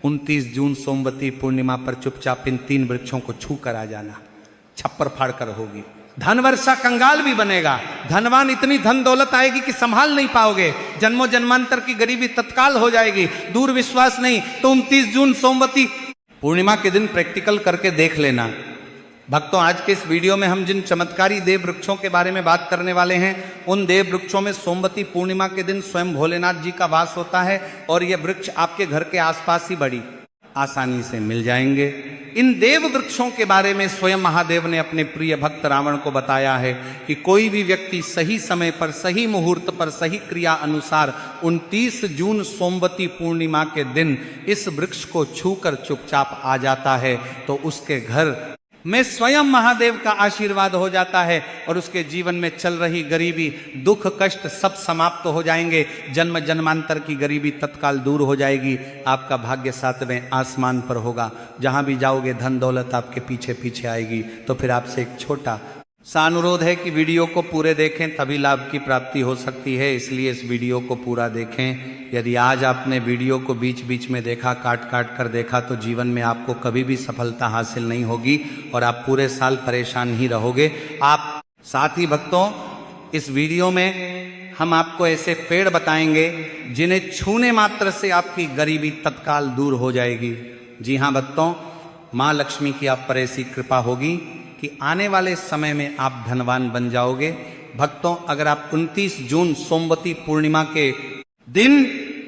29 जून सोमवती पूर्णिमा पर चुपचाप इन 3 वृक्षों को छू कर आ जाना, छप्पर फाड़ कर होगी। धन वर्षा कंगाल भी बनेगा, धनवान इतनी धन दौलत आएगी कि संभाल नहीं पाओगे, जन्मों जन्मांतर की गरीबी तत्काल हो जाएगी। दूर विश्वास नहीं तो 29 जून सोमवती पूर्णिमा के दिन प्रैक्टिकल करके देख लेना। भक्तों, आज के इस वीडियो में हम जिन चमत्कारी देव वृक्षों के बारे में बात करने वाले हैं, उन देव वृक्षों में सोमवती पूर्णिमा के दिन स्वयं भोलेनाथ जी का वास होता है और ये वृक्ष आपके घर के आसपास ही बड़ी आसानी से मिल जाएंगे। इन देव वृक्षों के बारे में स्वयं महादेव ने अपने प्रिय भक्त रावण को बताया है कि कोई भी व्यक्ति सही समय पर, सही मुहूर्त पर, सही क्रिया अनुसार 29 जून सोमवती पूर्णिमा के दिन इस वृक्ष को छूकर चुपचाप आ जाता है तो उसके घर में स्वयं महादेव का आशीर्वाद हो जाता है और उसके जीवन में चल रही गरीबी, दुख, कष्ट सब समाप्त हो जाएंगे। जन्म जन्मांतर की गरीबी तत्काल दूर हो जाएगी। आपका भाग्य 7वें आसमान पर होगा। जहां भी जाओगे धन दौलत आपके पीछे पीछे आएगी। तो फिर आपसे एक छोटा सा अनुरोध है कि वीडियो को पूरे देखें, तभी लाभ की प्राप्ति हो सकती है। इसलिए इस वीडियो को पूरा देखें। यदि आज आपने वीडियो को बीच बीच में देखा, काट काट कर देखा, तो जीवन में आपको कभी भी सफलता हासिल नहीं होगी और आप पूरे साल परेशान ही रहोगे। आप साथ ही भक्तों, इस वीडियो में हम आपको ऐसे पेड़ बताएंगे जिन्हें छूने मात्र से आपकी गरीबी तत्काल दूर हो जाएगी। जी हाँ भक्तों, माँ लक्ष्मी की आप पर ऐसी कृपा होगी कि आने वाले समय में आप धनवान बन जाओगे। भक्तों, अगर आप 29 जून सोमवती पूर्णिमा के दिन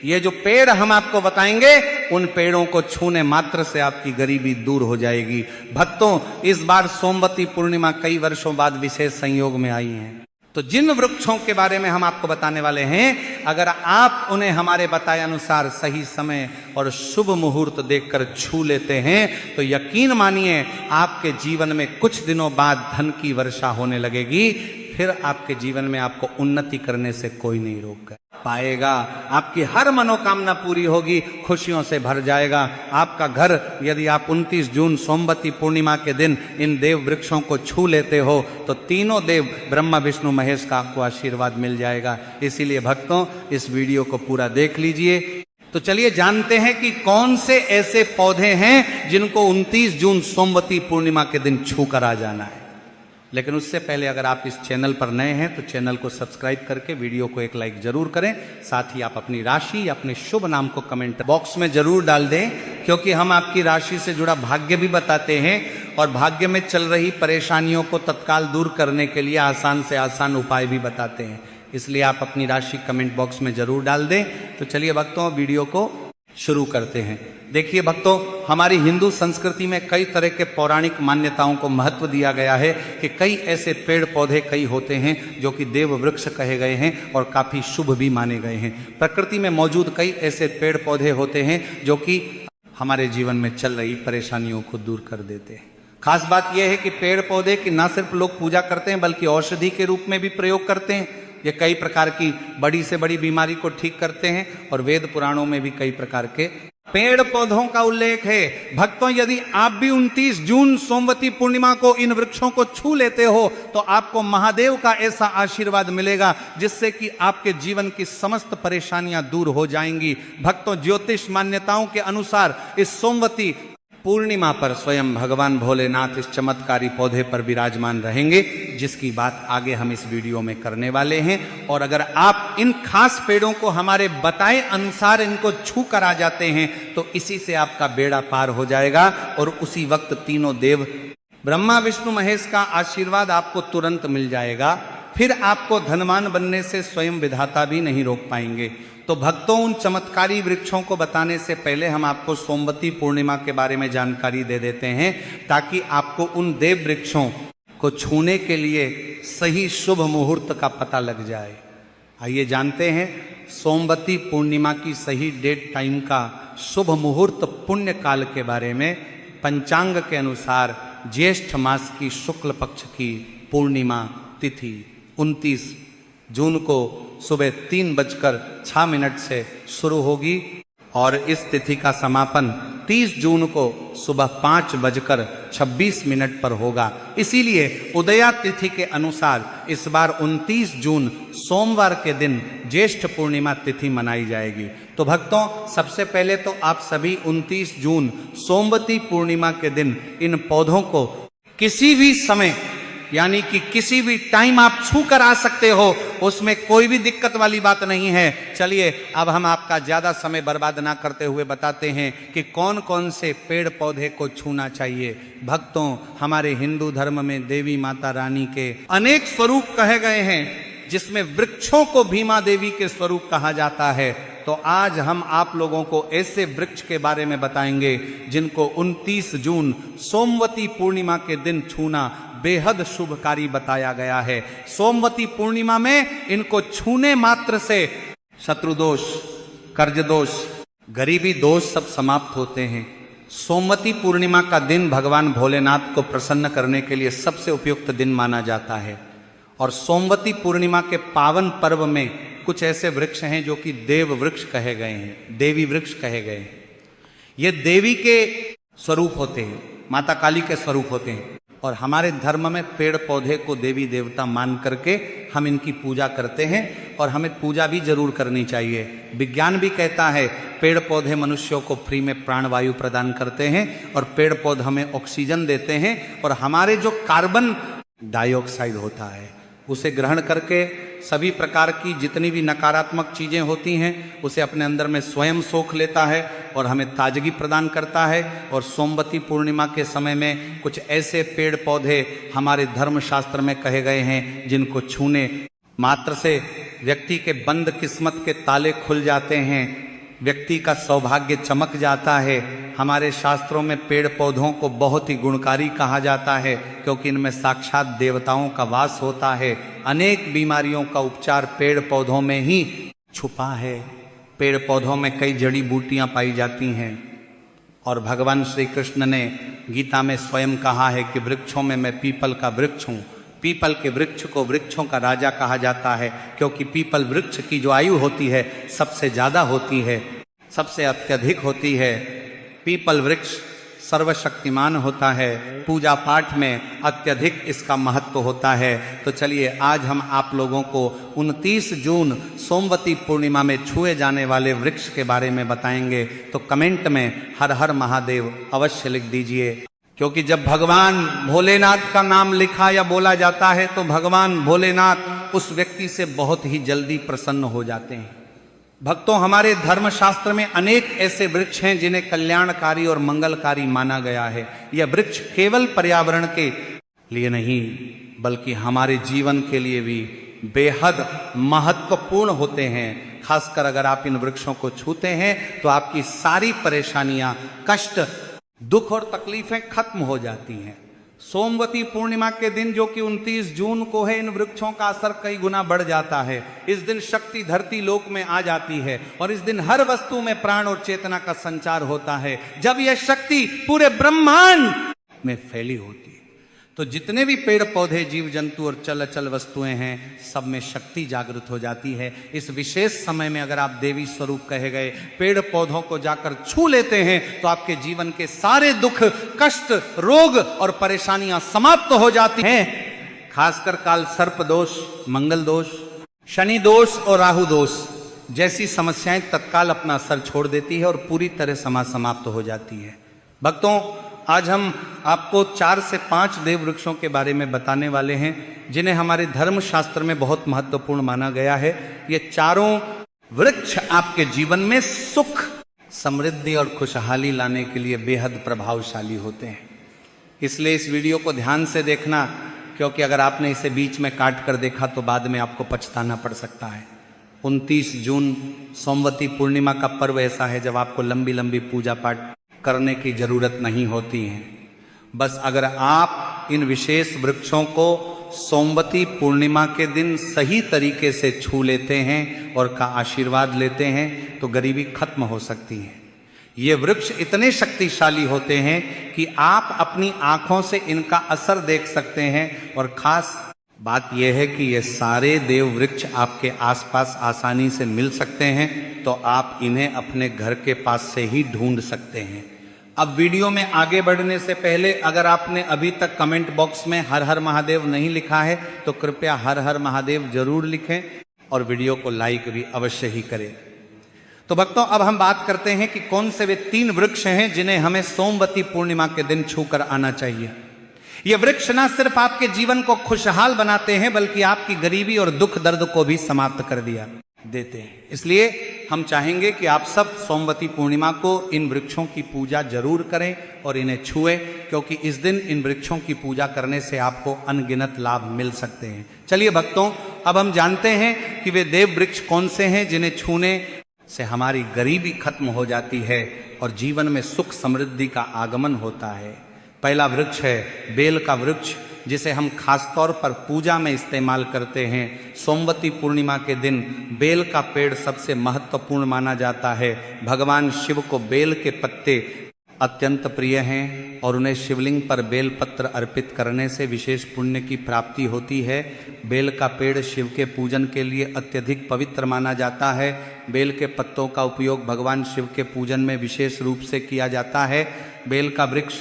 ये जो पेड़ हम आपको बताएंगे, उन पेड़ों को छूने मात्र से आपकी गरीबी दूर हो जाएगी। भक्तों, इस बार सोमवती पूर्णिमा कई वर्षों बाद विशेष संयोग में आई है। तो जिन वृक्षों के बारे में हम आपको बताने वाले हैं, अगर आप उन्हें हमारे बताए अनुसार सही समय और शुभ मुहूर्त देखकर छू लेते हैं तो यकीन मानिए आपके जीवन में कुछ दिनों बाद धन की वर्षा होने लगेगी। फिर आपके जीवन में आपको उन्नति करने से कोई नहीं रोक पाएगा। आपकी हर मनोकामना पूरी होगी, खुशियों से भर जाएगा आपका घर। यदि आप 29 जून सोमवती पूर्णिमा के दिन इन देव वृक्षों को छू लेते हो तो तीनों देव ब्रह्मा विष्णु महेश का आपको आशीर्वाद मिल जाएगा। इसीलिए भक्तों, इस वीडियो को पूरा देख लीजिए। तो चलिए जानते हैं कि कौन से ऐसे पौधे हैं जिनको 29 जून सोमवती पूर्णिमा के दिन छू कर आ जाना है। लेकिन उससे पहले अगर आप इस चैनल पर नए हैं तो चैनल को सब्सक्राइब करके वीडियो को एक लाइक जरूर करें। साथ ही आप अपनी राशि या अपने शुभ नाम को कमेंट बॉक्स में जरूर डाल दें, क्योंकि हम आपकी राशि से जुड़ा भाग्य भी बताते हैं और भाग्य में चल रही परेशानियों को तत्काल दूर करने के लिए आसान से आसान उपाय भी बताते हैं। इसलिए आप अपनी राशि कमेंट बॉक्स में जरूर डाल दें। तो चलिए भक्तों, वीडियो को शुरू करते हैं। देखिए भक्तों, हमारी हिंदू संस्कृति में कई तरह के पौराणिक मान्यताओं को महत्व दिया गया है कि कई ऐसे पेड़ पौधे कई होते हैं जो कि देव वृक्ष कहे गए हैं और काफी शुभ भी माने गए हैं। प्रकृति में मौजूद कई ऐसे पेड़ पौधे होते हैं जो कि हमारे जीवन में चल रही परेशानियों को दूर कर देते हैं। खास बात यह है कि पेड़ पौधे की न सिर्फ लोग पूजा करते हैं बल्कि औषधि के रूप में भी प्रयोग करते हैं। ये कई प्रकार की बड़ी से बड़ी बीमारी को ठीक करते हैं और वेद पुराणों में भी कई प्रकार के पेड़ पौधों का उल्लेख है। भक्तों, यदि आप भी 29 जून सोमवती पूर्णिमा को इन वृक्षों को छू लेते हो तो आपको महादेव का ऐसा आशीर्वाद मिलेगा जिससे कि आपके जीवन की समस्त परेशानियां दूर हो जाएंगी। भक्तों, ज्योतिष मान्यताओं के अनुसार इस सोमवती पूर्णिमा पर स्वयं भगवान भोलेनाथ इस चमत्कारी पौधे पर विराजमान रहेंगे, जिसकी बात आगे हम इस वीडियो में करने वाले हैं। और अगर आप इन खास पेड़ों को हमारे बताए अनुसार इनको छू कर आ जाते हैं तो इसी से आपका बेड़ा पार हो जाएगा और उसी वक्त तीनों देव ब्रह्मा विष्णु महेश का आशीर्वाद आपको तुरंत मिल जाएगा। फिर आपको धनवान बनने से स्वयं विधाता भी नहीं रोक पाएंगे। तो भक्तों, उन चमत्कारी वृक्षों को बताने से पहले हम आपको सोमवती पूर्णिमा के बारे में जानकारी दे देते हैं ताकि आपको उन देव वृक्षों को छूने के लिए सही शुभ मुहूर्त का पता लग जाए। आइए जानते हैं सोमवती पूर्णिमा की सही डेट टाइम का शुभ मुहूर्त पुण्य काल के बारे में। पंचांग के अनुसार ज्येष्ठ मास की शुक्ल पक्ष की पूर्णिमा तिथि 29 जून को सुबह 3:06 से शुरू होगी और इस तिथि का समापन 29 जून को सुबह 5:26 पर होगा। इसीलिए उदया तिथि के अनुसार इस बार 29 जून सोमवार के दिन ज्येष्ठ पूर्णिमा तिथि मनाई जाएगी। तो भक्तों, सबसे पहले तो आप सभी 29 जून सोमवती पूर्णिमा के दिन इन पौधों को किसी भी समय यानी कि किसी भी टाइम आप छू कर आ सकते हो, उसमें कोई भी दिक्कत वाली बात नहीं है। चलिए अब हम आपका ज्यादा समय बर्बाद ना करते हुए बताते हैं कि कौन कौन से पेड़ पौधे को छूना चाहिए। भक्तों, हमारे हिंदू धर्म में देवी माता रानी के अनेक स्वरूप कहे गए हैं, जिसमें वृक्षों को भीमा देवी के स्वरूप कहा जाता है। तो आज हम आप लोगों को ऐसे वृक्ष के बारे में बताएंगे जिनको 29 जून सोमवती पूर्णिमा के दिन छूना बेहद शुभकारी बताया गया है। सोमवती पूर्णिमा में इनको छूने मात्र से शत्रु दोष, कर्ज दोष, गरीबी दोष सब समाप्त होते हैं। सोमवती पूर्णिमा का दिन भगवान भोलेनाथ को प्रसन्न करने के लिए सबसे उपयुक्त दिन माना जाता है। और सोमवती पूर्णिमा के पावन पर्व में कुछ ऐसे वृक्ष हैं जो कि देव वृक्ष कहे गए हैं, देवी वृक्ष कहे गए हैं। ये देवी के स्वरूप होते हैं, माता काली के स्वरूप होते हैं। और हमारे धर्म में पेड़ पौधे को देवी देवता मान करके हम इनकी पूजा करते हैं, और हमें पूजा भी जरूर करनी चाहिए। विज्ञान भी कहता है पेड़ पौधे मनुष्यों को फ्री में प्राणवायु प्रदान करते हैं, और पेड़ पौधे हमें ऑक्सीजन देते हैं, और हमारे जो कार्बन डाइऑक्साइड होता है उसे ग्रहण करके सभी प्रकार की जितनी भी नकारात्मक चीज़ें होती हैं उसे अपने अंदर में स्वयं सोख लेता है और हमें ताजगी प्रदान करता है। और सोमवती पूर्णिमा के समय में कुछ ऐसे पेड़ पौधे हमारे धर्मशास्त्र में कहे गए हैं जिनको छूने मात्र से व्यक्ति के बंद किस्मत के ताले खुल जाते हैं, व्यक्ति का सौभाग्य चमक जाता है। हमारे शास्त्रों में पेड़ पौधों को बहुत ही गुणकारी कहा जाता है, क्योंकि इनमें साक्षात देवताओं का वास होता है। अनेक बीमारियों का उपचार पेड़ पौधों में ही छुपा है। पेड़ पौधों में कई जड़ी बूटियां पाई जाती हैं, और भगवान श्री कृष्ण ने गीता में स्वयं कहा है कि वृक्षों में मैं पीपल का वृक्ष हूँ। पीपल के वृक्ष को वृक्षों का राजा कहा जाता है, क्योंकि पीपल वृक्ष की जो आयु होती है सबसे ज़्यादा होती है, सबसे अत्यधिक होती है। पीपल वृक्ष सर्वशक्तिमान होता है, पूजा पाठ में अत्यधिक इसका महत्व होता है। तो चलिए आज हम आप लोगों को 29 जून सोमवती पूर्णिमा में छुए जाने वाले वृक्ष के बारे में बताएंगे। तो कमेंट में हर हर महादेव अवश्य लिख दीजिए, क्योंकि जब भगवान भोलेनाथ का नाम लिखा या बोला जाता है तो भगवान भोलेनाथ उस व्यक्ति से बहुत ही जल्दी प्रसन्न हो जाते हैं। भक्तों, हमारे धर्मशास्त्र में अनेक ऐसे वृक्ष हैं जिन्हें कल्याणकारी और मंगलकारी माना गया है। यह वृक्ष केवल पर्यावरण के लिए नहीं बल्कि हमारे जीवन के लिए भी बेहद महत्वपूर्ण होते हैं। खासकर अगर आप इन वृक्षों को छूते हैं तो आपकी सारी परेशानियां, कष्ट, दुख और तकलीफें खत्म हो जाती हैं। सोमवती पूर्णिमा के दिन जो कि 29 जून को है, इन वृक्षों का असर कई गुना बढ़ जाता है। इस दिन शक्ति धरती लोक में आ जाती है, और इस दिन हर वस्तु में प्राण और चेतना का संचार होता है। जब यह शक्ति पूरे ब्रह्मांड में फैली होती है तो जितने भी पेड़ पौधे, जीव जंतु और चल अचल वस्तुएं हैं, सब में शक्ति जागृत हो जाती है। इस विशेष समय में अगर आप देवी स्वरूप कहे गए पेड़ पौधों को जाकर छू लेते हैं तो आपके जीवन के सारे दुख, कष्ट, रोग और परेशानियां समाप्त हो जाती हैं। खासकर काल सर्प दोष, मंगल दोष, शनि दोष और राहु दोष जैसी समस्याएं तत्काल अपना असर छोड़ देती है और पूरी तरह समाप्त हो जाती है। भक्तों, आज हम आपको 4 से 5 देव वृक्षों के बारे में बताने वाले हैं जिन्हें हमारे धर्मशास्त्र में बहुत महत्वपूर्ण माना गया है। ये चारों वृक्ष आपके जीवन में सुख, समृद्धि और खुशहाली लाने के लिए बेहद प्रभावशाली होते हैं। इसलिए इस वीडियो को ध्यान से देखना, क्योंकि अगर आपने इसे बीच में काट कर देखा तो बाद में आपको पछताना पड़ सकता है। 29 जून सोमवती पूर्णिमा का पर्व ऐसा है जब आपको लंबी लंबी पूजा पाठ करने की जरूरत नहीं होती है। बस अगर आप इन विशेष वृक्षों को सोमवती पूर्णिमा के दिन सही तरीके से छू लेते हैं और का आशीर्वाद लेते हैं तो गरीबी खत्म हो सकती है। ये वृक्ष इतने शक्तिशाली होते हैं कि आप अपनी आंखों से इनका असर देख सकते हैं। और खास बात यह है कि ये सारे देव वृक्ष आपके आसपास आसानी से मिल सकते हैं, तो आप इन्हें अपने घर के पास से ही ढूंढ सकते हैं। अब वीडियो में आगे बढ़ने से पहले अगर आपने अभी तक कमेंट बॉक्स में हर हर महादेव नहीं लिखा है तो कृपया हर हर महादेव जरूर लिखें और वीडियो को लाइक भी अवश्य ही करें। तो भक्तों, अब हम बात करते हैं कि कौन से वे 3 वृक्ष हैं जिन्हें हमें सोमवती पूर्णिमा के दिन छूकर आना चाहिए। ये वृक्ष ना सिर्फ आपके जीवन को खुशहाल बनाते हैं बल्कि आपकी गरीबी और दुख दर्द को भी समाप्त कर देते हैं। इसलिए हम चाहेंगे कि आप सब सोमवती पूर्णिमा को इन वृक्षों की पूजा जरूर करें और इन्हें छुएं, क्योंकि इस दिन इन वृक्षों की पूजा करने से आपको अनगिनत लाभ मिल सकते हैं। चलिए भक्तों, अब हम जानते हैं कि वे देव वृक्ष कौन से हैं जिन्हें छूने से हमारी गरीबी खत्म हो जाती है और जीवन में सुख समृद्धि का आगमन होता है। पहला वृक्ष है बेल का वृक्ष, जिसे हम खासतौर पर पूजा में इस्तेमाल करते हैं। सोमवती पूर्णिमा के दिन बेल का पेड़ सबसे महत्वपूर्ण माना जाता है। भगवान शिव को बेल के पत्ते अत्यंत प्रिय हैं और उन्हें शिवलिंग पर बेल पत्र अर्पित करने से विशेष पुण्य की प्राप्ति होती है। बेल का पेड़ शिव के पूजन के लिए अत्यधिक पवित्र माना जाता है। बेल के पत्तों का उपयोग भगवान शिव के पूजन में विशेष रूप से किया जाता है। बेल का वृक्ष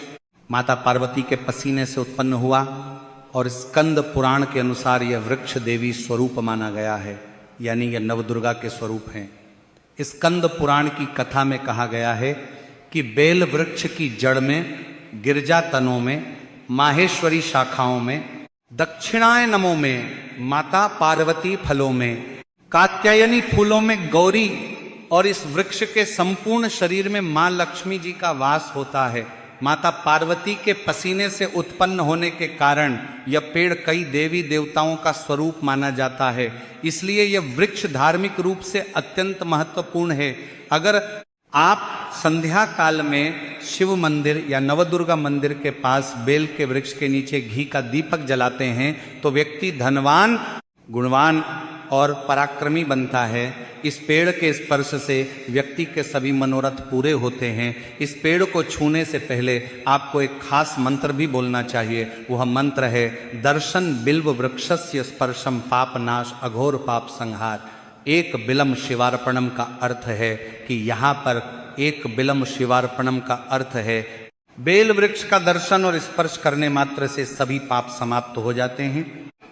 माता पार्वती के पसीने से उत्पन्न हुआ और स्कंद पुराण के अनुसार यह वृक्ष देवी स्वरूप माना गया है, यानी यह नवदुर्गा के स्वरूप हैं। स्कंद पुराण की कथा में कहा गया है कि बेल वृक्ष की जड़ में, गिरजा तनों में, माहेश्वरी शाखाओं में, दक्षिणायनमों में माता पार्वती फलों में, कात्यायनी फूलों में गौरी और इस वृक्ष के संपूर्ण शरीर में मां लक्ष्मी जी का वास होता है। माता पार्वती के पसीने से उत्पन्न होने के कारण यह पेड़ कई देवी देवताओं का स्वरूप माना जाता है। इसलिए यह वृक्ष धार्मिक रूप से अत्यंत महत्वपूर्ण है। अगर आप संध्या काल में शिव मंदिर या नवदुर्गा मंदिर के पास बेल के वृक्ष के नीचे घी का दीपक जलाते हैं तो व्यक्ति धनवान, गुणवान और पराक्रमी बनता है। इस पेड़ के स्पर्श से व्यक्ति के सभी मनोरथ पूरे होते हैं। इस पेड़ को छूने से पहले आपको एक खास मंत्र भी बोलना चाहिए। वह मंत्र है दर्शन बिल्व वृक्षस्य स्पर्शम पाप नाश अघोर पाप संहार। एक बिलम शिवार्पणम का अर्थ है कि यहाँ पर एक बिलम शिवार्पणम का अर्थ है बेल वृक्ष का दर्शन और स्पर्श करने मात्र से सभी पाप समाप्त हो जाते हैं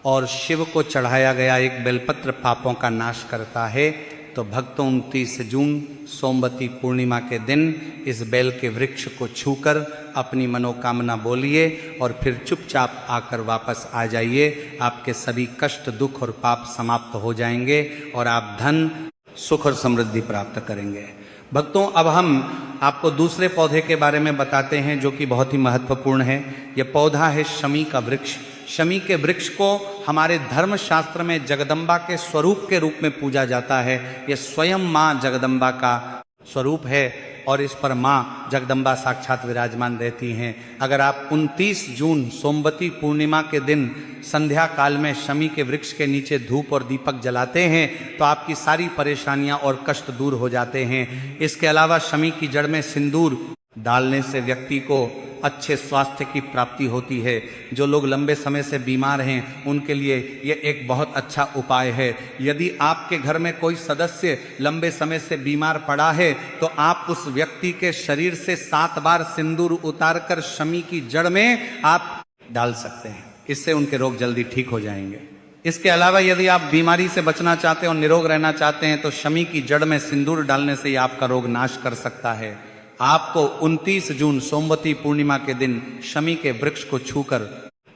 और शिव को चढ़ाया गया एक बेलपत्र पापों का नाश करता है। तो भक्तों, 29 जून सोमवती पूर्णिमा के दिन इस बेल के वृक्ष को छूकर अपनी मनोकामना बोलिए और फिर चुपचाप आकर वापस आ जाइए। आपके सभी कष्ट, दुख और पाप समाप्त हो जाएंगे और आप धन, सुख और समृद्धि प्राप्त करेंगे। भक्तों, अब हम आपको दूसरे पौधे के बारे में बताते हैं जो कि बहुत ही महत्वपूर्ण है। यह पौधा है शमी का वृक्ष। शमी के वृक्ष को हमारे धर्म शास्त्र में जगदम्बा के स्वरूप के रूप में पूजा जाता है। यह स्वयं माँ जगदम्बा का स्वरूप है और इस पर माँ जगदम्बा साक्षात विराजमान रहती हैं। अगर आप 29 जून सोमवती पूर्णिमा के दिन संध्या काल में शमी के वृक्ष के नीचे धूप और दीपक जलाते हैं तो आपकी सारी परेशानियां और कष्ट दूर हो जाते हैं। इसके अलावा शमी की जड़ में सिंदूर डालने से व्यक्ति को अच्छे स्वास्थ्य की प्राप्ति होती है। जो लोग लंबे समय से बीमार हैं उनके लिए यह एक बहुत अच्छा उपाय है। यदि आपके घर में कोई सदस्य लंबे समय से बीमार पड़ा है तो आप उस व्यक्ति के शरीर से 7 बार सिंदूर उतारकर शमी की जड़ में आप डाल सकते हैं। इससे उनके रोग जल्दी ठीक हो जाएंगे। इसके अलावा यदि आप बीमारी से बचना चाहते हैं और निरोग रहना चाहते हैं तो शमी की जड़ में सिंदूर डालने से ही आपका रोग नाश कर सकता है। आपको 29 जून सोमवती पूर्णिमा के दिन शमी के वृक्ष को छूकर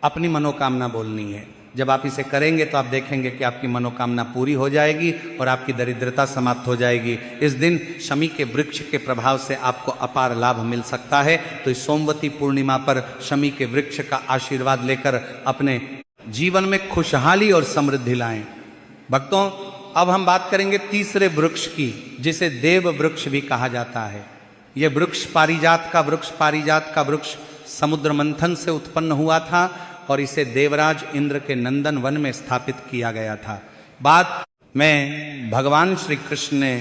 अपनी मनोकामना बोलनी है। जब आप इसे करेंगे तो आप देखेंगे कि आपकी मनोकामना पूरी हो जाएगी और आपकी दरिद्रता समाप्त हो जाएगी। इस दिन शमी के वृक्ष के प्रभाव से आपको अपार लाभ मिल सकता है। तो इस सोमवती पूर्णिमा पर शमी के वृक्ष का आशीर्वाद लेकर अपने जीवन में खुशहाली और समृद्धि लाएं। भक्तों, अब हम बात करेंगे तीसरे वृक्ष की, जिसे देव वृक्ष भी कहा जाता है। यह वृक्ष पारिजात का वृक्ष समुद्र मंथन से उत्पन्न हुआ था और इसे देवराज इंद्र के नंदन वन में स्थापित किया गया था। बाद में भगवान श्री कृष्ण ने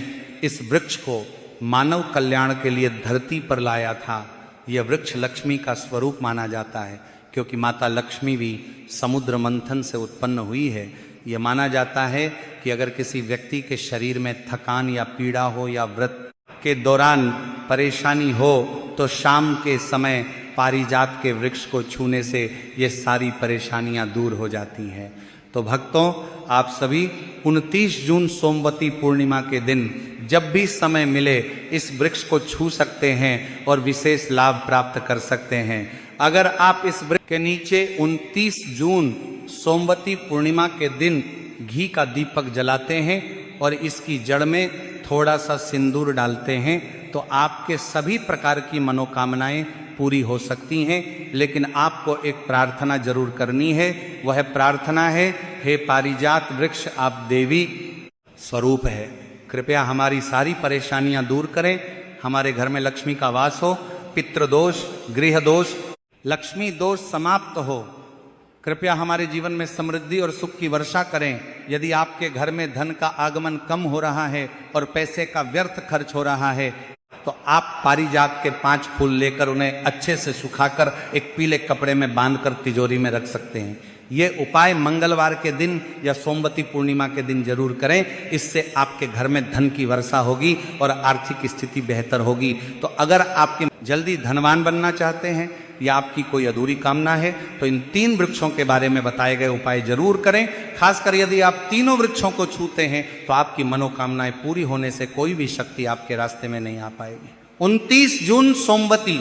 इस वृक्ष को मानव कल्याण के लिए धरती पर लाया था। यह वृक्ष लक्ष्मी का स्वरूप माना जाता है क्योंकि माता लक्ष्मी भी समुद्र मंथन से उत्पन्न हुई है। यह माना जाता है कि अगर किसी व्यक्ति के शरीर में थकान या पीड़ा हो या व्रत के दौरान परेशानी हो तो शाम के समय पारिजात के वृक्ष को छूने से ये सारी परेशानियां दूर हो जाती हैं। तो भक्तों, आप सभी 29 जून सोमवती पूर्णिमा के दिन जब भी समय मिले इस वृक्ष को छू सकते हैं और विशेष लाभ प्राप्त कर सकते हैं। अगर आप इस वृक्ष के नीचे 29 जून सोमवती पूर्णिमा के दिन घी का दीपक जलाते हैं और इसकी जड़ में थोड़ा सा सिंदूर डालते हैं तो आपके सभी प्रकार की मनोकामनाएं पूरी हो सकती हैं। लेकिन आपको एक प्रार्थना जरूर करनी है, वह प्रार्थना है, हे पारिजात वृक्ष आप देवी स्वरूप है, कृपया हमारी सारी परेशानियां दूर करें, हमारे घर में लक्ष्मी का वास हो, पितृदोष, गृह दोष, लक्ष्मी दोष समाप्त हो, कृपया हमारे जीवन में समृद्धि और सुख की वर्षा करें। यदि आपके घर में धन का आगमन कम हो रहा है और पैसे का व्यर्थ खर्च हो रहा है तो आप पारिजात के 5 फूल लेकर उन्हें अच्छे से सुखाकर एक पीले कपड़े में बांधकर तिजोरी में रख सकते हैं। ये उपाय मंगलवार के दिन या सोमवती पूर्णिमा के दिन जरूर करें, इससे आपके घर में धन की वर्षा होगी और आर्थिक स्थिति बेहतर होगी। तो अगर आपके जल्दी धनवान बनना चाहते हैं या आपकी कोई अधूरी कामना है तो इन 3 वृक्षों के बारे में बताए गए उपाय जरूर करें। खासकर यदि आप तीनों वृक्षों को छूते हैं तो आपकी मनोकामनाएं पूरी होने से कोई भी शक्ति आपके रास्ते में नहीं आ पाएगी। 29 जून सोमवती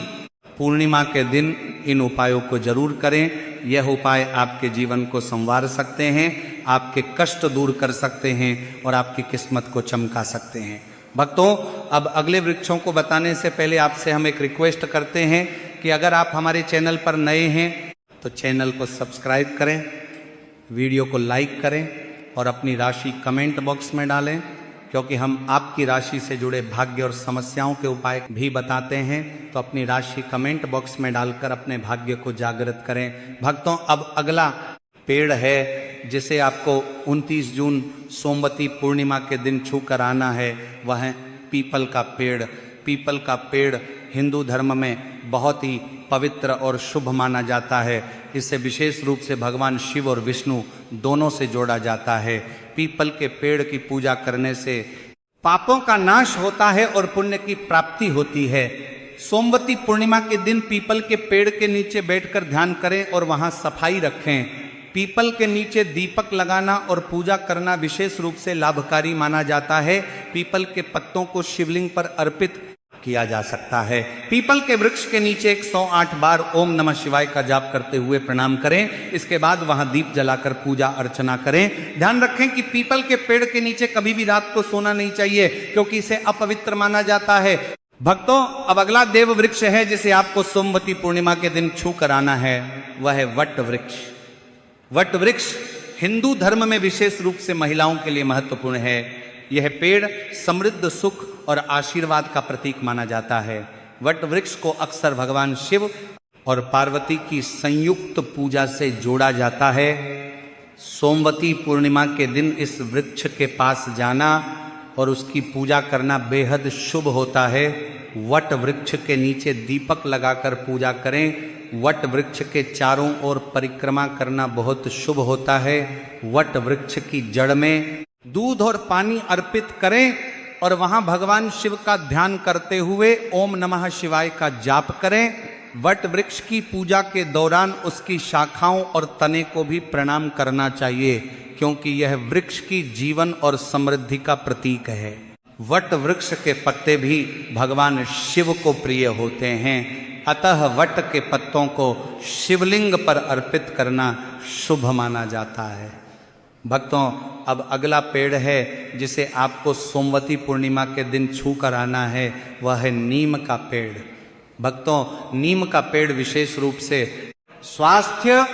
पूर्णिमा के दिन इन उपायों को जरूर करें। यह उपाय आपके जीवन को संवार सकते हैं, आपके कष्ट दूर कर सकते हैं और आपकी किस्मत को चमका सकते हैं। भक्तों, अब अगले वृक्षों को बताने से पहले आपसे हम एक रिक्वेस्ट करते हैं कि अगर आप हमारे चैनल पर नए हैं तो चैनल को सब्सक्राइब करें, वीडियो को लाइक करें और अपनी राशि कमेंट बॉक्स में डालें, क्योंकि हम आपकी राशि से जुड़े भाग्य और समस्याओं के उपाय भी बताते हैं। तो अपनी राशि कमेंट बॉक्स में डालकर अपने भाग्य को जागृत करें। भक्तों, अब अगला पेड़ है जिसे आपको 29 जून सोमवती पूर्णिमा के दिन छू कर आना है, वह है पीपल का पेड़। पीपल का पेड़ हिंदू धर्म में बहुत ही पवित्र और शुभ माना जाता है। इसे विशेष रूप से भगवान शिव और विष्णु दोनों से जोड़ा जाता है। पीपल के पेड़ की पूजा करने से पापों का नाश होता है और पुण्य की प्राप्ति होती है। सोमवती पूर्णिमा के दिन पीपल के पेड़ के नीचे बैठकर ध्यान करें और वहां सफाई रखें। पीपल के नीचे दीपक लगाना और पूजा करना विशेष रूप से लाभकारी माना जाता है। पीपल के पत्तों को शिवलिंग पर अर्पित किया जा सकता है। पीपल के वृक्ष के नीचे 108 बार ओम नमः शिवाय का जाप करते हुए प्रणाम करें। इसके बाद वहां दीप जलाकर पूजा अर्चना करें। ध्यान रखें कि पीपल के पेड़ के नीचे कभी भी रात को सोना नहीं चाहिए, क्योंकि इसे अपवित्र माना जाता है। भक्तों, अब अगला देव वृक्ष है जिसे आपको सोमवती पूर्णिमा के दिन छू कर आना है, वह है वट वृक्ष। वट वृक्ष हिंदू धर्म में विशेष रूप से महिलाओं के लिए महत्वपूर्ण है। यह पेड़ समृद्ध सुख और आशीर्वाद का प्रतीक माना जाता है। वट वृक्ष को अक्सर भगवान शिव और पार्वती की संयुक्त पूजा से जोड़ा जाता है। सोमवती पूर्णिमा के दिन इस वृक्ष के पास जाना और उसकी पूजा करना बेहद शुभ होता है। वट वृक्ष के नीचे दीपक लगाकर पूजा करें। वट वृक्ष के चारों ओर परिक्रमा करना बहुत शुभ होता है। वट वृक्ष की जड़ में दूध और पानी अर्पित करें और वहां भगवान शिव का ध्यान करते हुए ओम नमः शिवाय का जाप करें। वट वृक्ष की पूजा के दौरान उसकी शाखाओं और तने को भी प्रणाम करना चाहिए, क्योंकि यह वृक्ष की जीवन और समृद्धि का प्रतीक है। वट वृक्ष के पत्ते भी भगवान शिव को प्रिय होते हैं, अतः वट के पत्तों को शिवलिंग पर अर्पित करना शुभ माना जाता है। भक्तों, अब अगला पेड़ है जिसे आपको सोमवती पूर्णिमा के दिन छू कर आना है, वह है नीम का पेड़। भक्तों, नीम का पेड़ विशेष रूप से स्वास्थ्य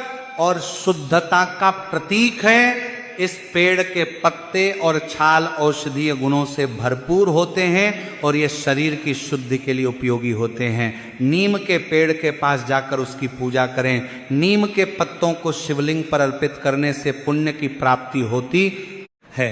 और शुद्धता का प्रतीक है। इस पेड़ के पत्ते और छाल औषधीय गुणों से भरपूर होते हैं और ये शरीर की शुद्धि के लिए उपयोगी होते हैं। नीम के पेड़ के पास जाकर उसकी पूजा करें। नीम के पत्तों को शिवलिंग पर अर्पित करने से पुण्य की प्राप्ति होती है।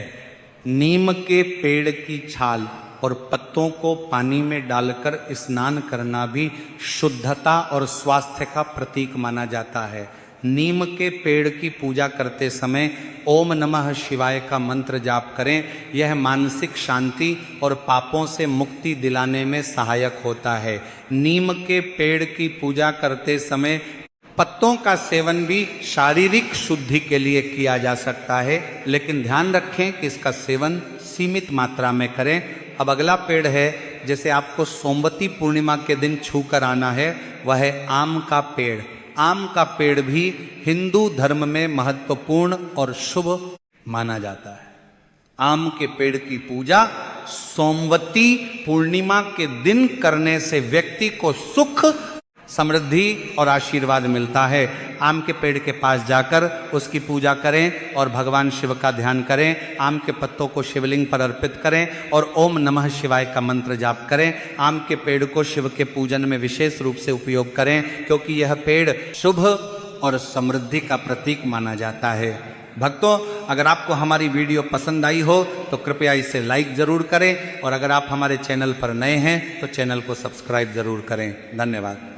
नीम के पेड़ की छाल और पत्तों को पानी में डालकर स्नान करना भी शुद्धता और स्वास्थ्य का प्रतीक माना जाता है। नीम के पेड़ की पूजा करते समय ओम नमः शिवाय का मंत्र जाप करें। यह मानसिक शांति और पापों से मुक्ति दिलाने में सहायक होता है। नीम के पेड़ की पूजा करते समय पत्तों का सेवन भी शारीरिक शुद्धि के लिए किया जा सकता है, लेकिन ध्यान रखें कि इसका सेवन सीमित मात्रा में करें। अब अगला पेड़ है जैसे आपको सोमवती पूर्णिमा के दिन छू कर आना है, वह है आम का पेड़। आम का पेड़ भी हिंदू धर्म में महत्वपूर्ण और शुभ माना जाता है। आम के पेड़ की पूजा सोमवती पूर्णिमा के दिन करने से व्यक्ति को सुख, समृद्धि और आशीर्वाद मिलता है। आम के पेड़ के पास जाकर उसकी पूजा करें और भगवान शिव का ध्यान करें। आम के पत्तों को शिवलिंग पर अर्पित करें और ओम नमः शिवाय का मंत्र जाप करें। आम के पेड़ को शिव के पूजन में विशेष रूप से उपयोग करें, क्योंकि यह पेड़ शुभ और समृद्धि का प्रतीक माना जाता है। भक्तों, अगर आपको हमारी वीडियो पसंद आई हो तो कृपया इसे लाइक ज़रूर करें, और अगर आप हमारे चैनल पर नए हैं तो चैनल को सब्सक्राइब ज़रूर करें। धन्यवाद।